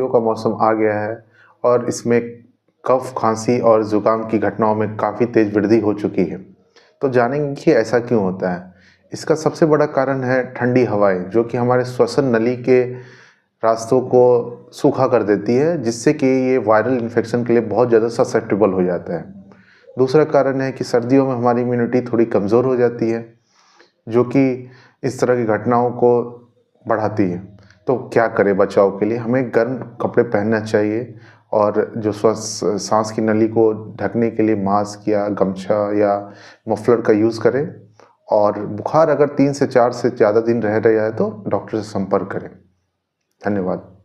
का मौसम आ गया है और इसमें कफ, खांसी और ज़ुकाम की घटनाओं में काफ़ी तेज़ वृद्धि हो चुकी है। तो जानेंगे कि ऐसा क्यों होता है। इसका सबसे बड़ा कारण है ठंडी हवाएं, जो कि हमारे श्वसन नली के रास्तों को सूखा कर देती है, जिससे कि ये वायरल इन्फेक्शन के लिए बहुत ज़्यादा ससेप्टेबल हो जाता है। दूसरा कारण है कि सर्दियों में हमारी इम्यूनिटी थोड़ी कमज़ोर हो जाती है, जो कि इस तरह की घटनाओं को बढ़ाती है। तो क्या करें बचाव के लिए? हमें गर्म कपड़े पहनना चाहिए और जो सांस की नली को ढकने के लिए मास्क या गमछा या मफलर का यूज़ करें। और बुखार अगर 3 से 4 से ज़्यादा दिन रह रहा है तो डॉक्टर से संपर्क करें। धन्यवाद।